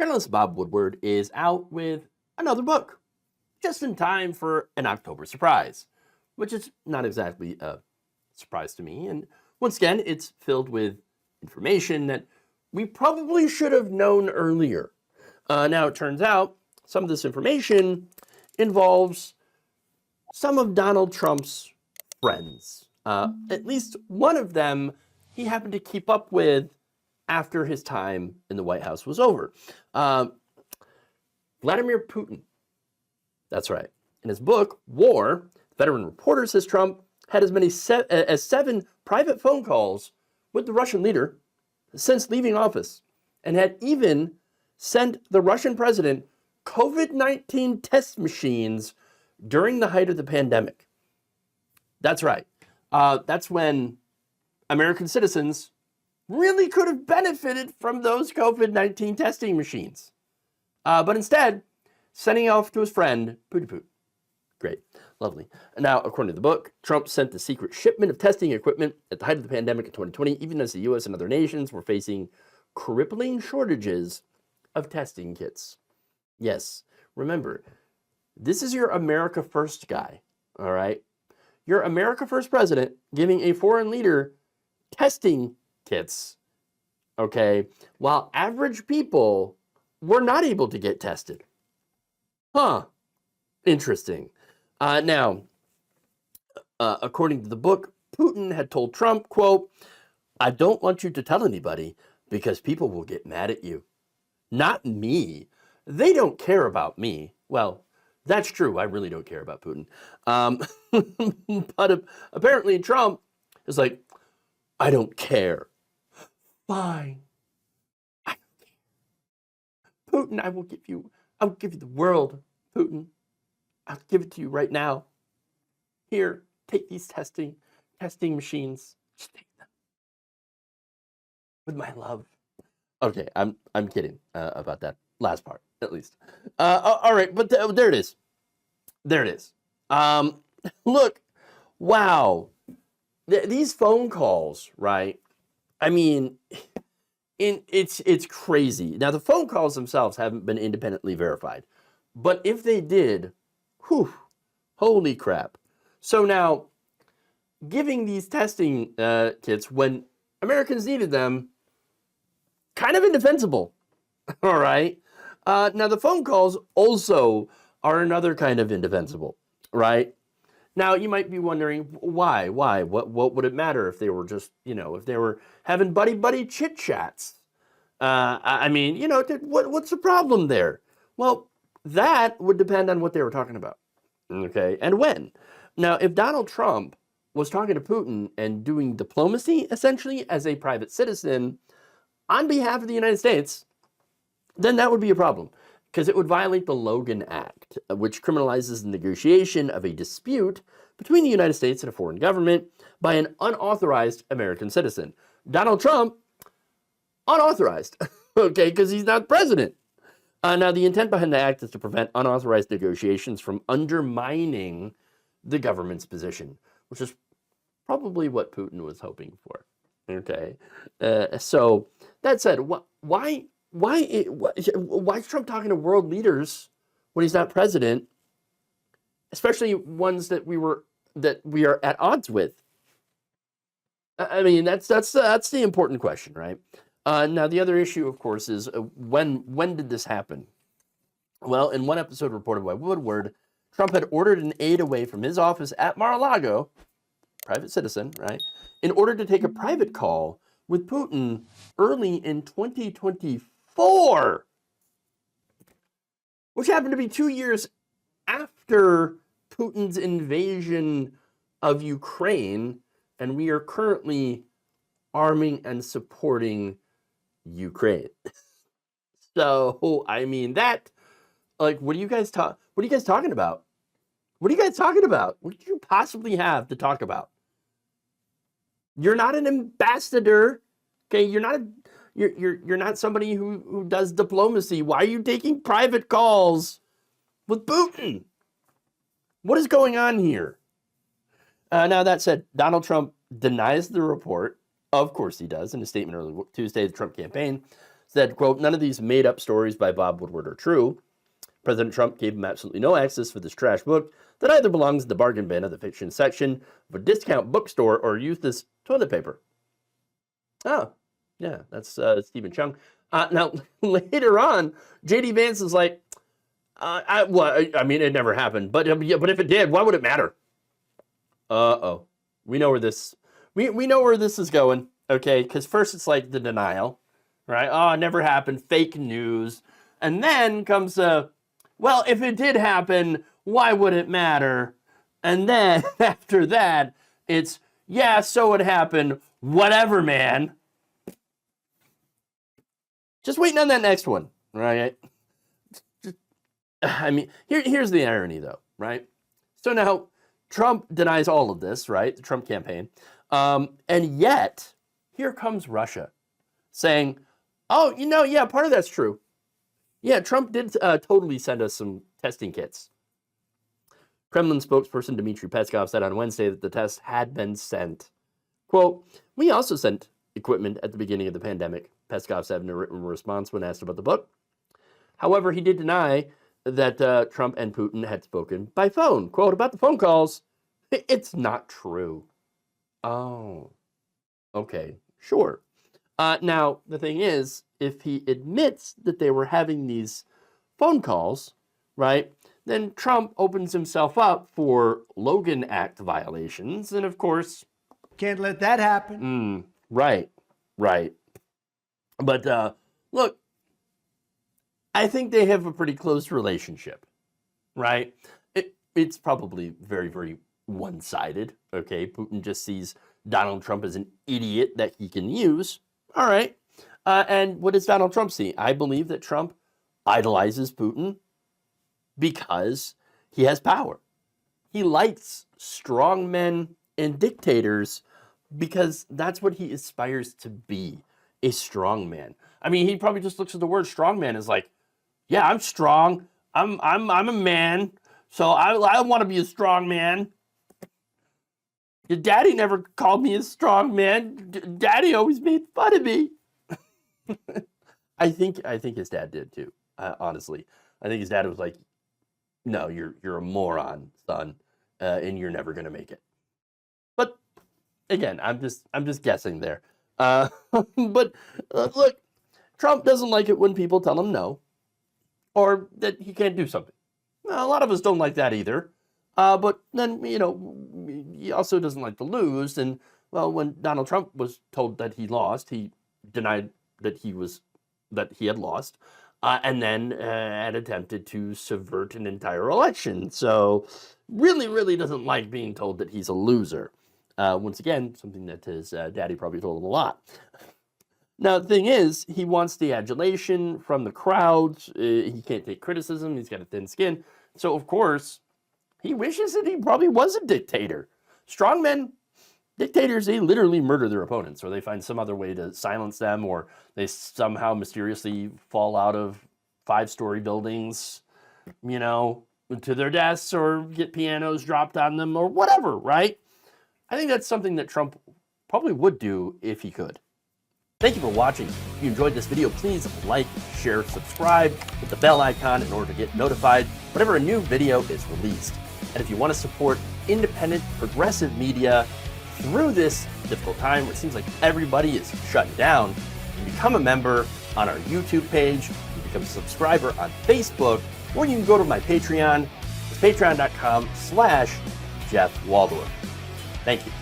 Journalist Bob Woodward is out with another book, just in time for an October surprise, which is not exactly a surprise to me. And once again, it's filled with information that we probably should have known earlier. Now, it turns out some of this information involves some of Donald Trump's friends. At least one of them he happened to keep up with after his time in the White House was over. Vladimir Putin. That's right. In his book, War, veteran reporter says Trump had as many as 7 private phone calls with the Russian leader since leaving office, and had even sent the Russian president COVID-19 test machines during the height of the pandemic. That's right. That's when American citizens really could have benefited from those COVID-19 testing machines. But instead, sending off to his friend, Putin. Great. Lovely. Now, according to the book, Trump sent the secret shipment of testing equipment at the height of the pandemic in 2020, even as the U.S. and other nations were facing crippling shortages of testing kits. Yes, remember, this is your America First guy, all right? Your America First president giving a foreign leader testing kits, okay, while average people were not able to get tested. Huh. Interesting. Now, according to the book, Putin had told Trump, quote, "I don't want you to tell anybody because people will get mad at you. Not me. They don't care about me." Well, that's true. I really don't care about Putin. But apparently Trump is like, "I don't care. Fine. I don't care. Putin, I'll give you the world, Putin. I'll give it to you right now. Here, take these testing machines. Just take them. With my love." Okay, I'm kidding about that last part, at least. All right, but there it is. There it is. Look, wow. These phone calls, right? I mean, it's crazy. Now, the phone calls themselves haven't been independently verified, but if they did, whew, holy crap. So now, giving these testing kits when Americans needed them, kind of indefensible, all right? Now, the phone calls also are another kind of indefensible, right? Now, you might be wondering, why? What would it matter if they were just, if they were having buddy chit-chats? I mean, what's the problem there? Well, that would depend on what they were talking about, okay, and when. Now, if Donald Trump was talking to Putin and doing diplomacy, essentially, as a private citizen on behalf of the United States, then that would be a problem, because it would violate the Logan Act, which criminalizes the negotiation of a dispute between the United States and a foreign government by an unauthorized American citizen. Donald Trump, unauthorized, okay, because he's not president. Now, the intent behind the act is to prevent unauthorized negotiations from undermining the government's position, which is probably what Putin was hoping for. Okay, so that said, why is Trump talking to world leaders when he's not president, especially ones that we are at odds with? I mean, that's the important question, right? Now, the other issue, of course, is when did this happen? Well, in one episode reported by Woodward, Trump had ordered an aide away from his office at Mar-a-Lago, private citizen, right, in order to take a private call with Putin early in 2024, which happened to be 2 years after Putin's invasion of Ukraine, and we are currently arming and supporting Ukraine. So, I mean, that, like, what are you guys talking about? What are you guys talking about? What could you possibly have to talk about? You're not an ambassador, okay? You're not somebody who does diplomacy. Why are you taking private calls with Putin? What is going on here? Now, that said, Donald Trump denies the report. Of course he does. In a statement early Tuesday, the Trump campaign said, quote, "None of these made-up stories by Bob Woodward are true. President Trump gave him absolutely no access for this trash book that either belongs in the bargain bin of the fiction section of a discount bookstore or used as toilet paper." Oh, yeah, that's Stephen Chung. Now, later on, J.D. Vance is like, I mean, it never happened, but if it did, why would it matter? Uh-oh. We know where this, we know where this is going, okay? Because first it's like the denial, right? Oh, it never happened, fake news. And then comes well, if it did happen, why would it matter? And then after that, it's, yeah, so it happened, whatever, man. Just waiting on that next one, right? I mean, here's the irony, though, right? So now Trump denies all of this, right? The Trump campaign. And yet, here comes Russia saying, oh, yeah, part of that's true. Yeah, Trump did totally send us some testing kits. Kremlin spokesperson Dmitry Peskov said on Wednesday that the tests had been sent. Quote, "We also sent equipment at the beginning of the pandemic," Peskov said in a written response when asked about the book. However, he did deny that Trump and Putin had spoken by phone. Quote, "About the phone calls, it's not true." Oh, okay, sure. Now, the thing is, if he admits that they were having these phone calls, right, then Trump opens himself up for Logan Act violations. And of course, can't let that happen. Right. But look, I think they have a pretty close relationship, right? It's probably very, very one-sided, okay? Putin just sees Donald Trump as an idiot that he can use. All right. And what does Donald Trump see? I believe that Trump idolizes Putin because he has power. He likes strong men and dictators because that's what he aspires to be, a strong man. I mean, he probably just looks at the word strong man as like, yeah, I'm strong. I'm a man, so I want to be a strong man. Your daddy never called me a strong man. Daddy always made fun of me. I think his dad did too. Honestly, I think his dad was like, "No, you're a moron, son, and you're never gonna make it." But again, I'm just guessing there. But look, Trump doesn't like it when people tell him no, or that he can't do something. A lot of us don't like that either. But then, he also doesn't like to lose. And, well, when Donald Trump was told that he lost, he denied that he had lost, and then had attempted to subvert an entire election. So really, really doesn't like being told that he's a loser. Once again, something that his daddy probably told him a lot. Now, the thing is, he wants the adulation from the crowds. He can't take criticism. He's got a thin skin. So, of course, he wishes that he probably was a dictator. Strongmen, dictators, they literally murder their opponents, or they find some other way to silence them, or they somehow mysteriously fall out of 5-story buildings, to their deaths, or get pianos dropped on them, or whatever, right? I think that's something that Trump probably would do if he could. Thank you for watching. If you enjoyed this video, please like, share, subscribe, hit the bell icon in order to get notified whenever a new video is released. And if you want to support independent, progressive media through this difficult time where it seems like everybody is shutting down, you can become a member on our YouTube page, you can become a subscriber on Facebook, or you can go to my Patreon. It's patreon.com/Jeff Waldorf. Thank you.